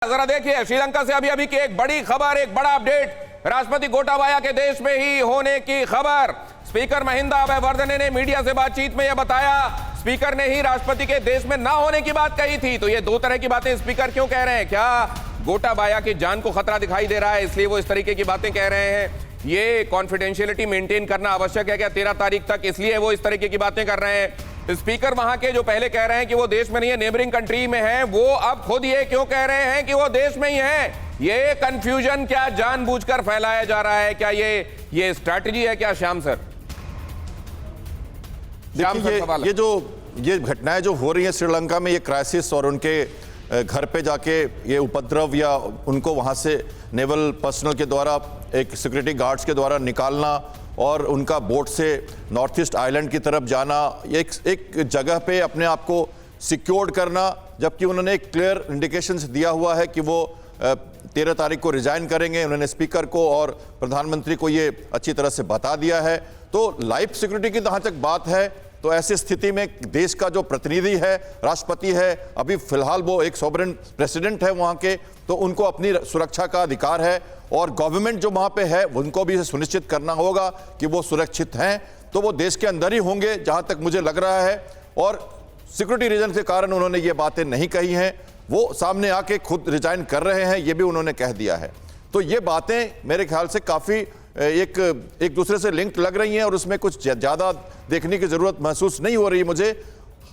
जरा देखिए, श्रीलंका से अभी अभी की एक बड़ी खबर, एक बड़ा अपडेट। राष्ट्रपति गोटाबाया के देश में ही होने की खबर। स्पीकर महिंदा अबेवर्दने ने मीडिया से बातचीत में यह बताया। स्पीकर ने ही राष्ट्रपति के देश में ना होने की बात कही थी। तो ये दो तरह की बातें स्पीकर क्यों कह रहे हैं? क्या गोटाबाया की जान को खतरा दिखाई दे रहा है इसलिए वो इस तरीके की बातें कह रहे हैं? ये कॉन्फिडेंशियलिटी मेंटेन करना आवश्यक है क्या 13 तारीख तक, इसलिए वो इस तरीके की बातें कर रहे हैं? स्पीकर वहां के जो पहले कह रहे हैं कि वो देश में नहीं है, नेबरिंग कंट्री में है, वो अब खुद ये क्यों कह रहे हैं कि वो देश में ही है? ये कंफ्यूजन क्या जानबूझकर फैलाया जा रहा है? क्या ये स्ट्रैटेजी है क्या, श्याम सर? देखिए, ये घटनाएं जो हो रही हैं श्रीलंका में, ये क्राइसिस और उनके घर पे जाके ये उपद्रव या उनको वहां से नेवल पर्सनल के द्वारा, एक सिक्योरिटी गार्ड्स के द्वारा निकालना और उनका बोट से नॉर्थ ईस्ट आइलैंड की तरफ जाना, एक जगह पे अपने आप को सिक्योर्ड करना, जबकि उन्होंने एक क्लियर इंडिकेशंस दिया हुआ है कि वो 13 तारीख को रिजाइन करेंगे। उन्होंने स्पीकर को और प्रधानमंत्री को ये अच्छी तरह से बता दिया है। तो लाइफ सिक्योरिटी की जहाँ तक बात है, तो ऐसी स्थिति में देश का जो प्रतिनिधि है, राष्ट्रपति है, अभी फिलहाल वो एक सॉवरेन प्रेसिडेंट है वहाँ के, तो उनको अपनी सुरक्षा का अधिकार है और गवर्नमेंट जो वहाँ पे है उनको भी सुनिश्चित करना होगा कि वो सुरक्षित हैं। तो वो देश के अंदर ही होंगे जहाँ तक मुझे लग रहा है, और सिक्योरिटी रीजन के कारण उन्होंने ये बातें नहीं कही हैं। वो सामने आके खुद रिजाइन कर रहे हैं, ये भी उन्होंने कह दिया है। तो ये बातें मेरे ख्याल से काफ़ी एक दूसरे से लिंक्ड लग रही हैं और उसमें कुछ ज़्यादा देखने की ज़रूरत महसूस नहीं हो रही मुझे।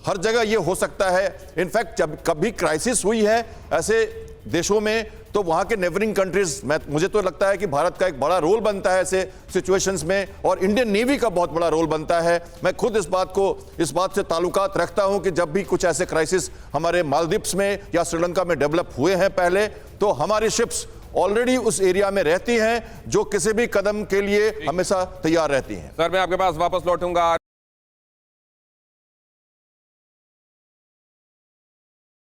हर जगह ये हो सकता है। इनफैक्ट जब कभी क्राइसिस हुई है ऐसे देशों में, तो वहाँ के नेबरिंग कंट्रीज, मुझे तो लगता है कि भारत का एक बड़ा रोल बनता है ऐसे सिचुएशंस में, और इंडियन नेवी का बहुत बड़ा रोल बनता है। मैं खुद इस बात से ताल्लुकात रखता हूँ कि जब भी कुछ ऐसे क्राइसिस हमारे मालदीव्स में या श्रीलंका में डेवलप हुए हैं पहले, तो हमारी शिप्स ऑलरेडी उस एरिया में रहती हैं जो किसी भी कदम के लिए हमेशा तैयार रहती हैं। सर, मैं आपके पास वापस लौटूंगा।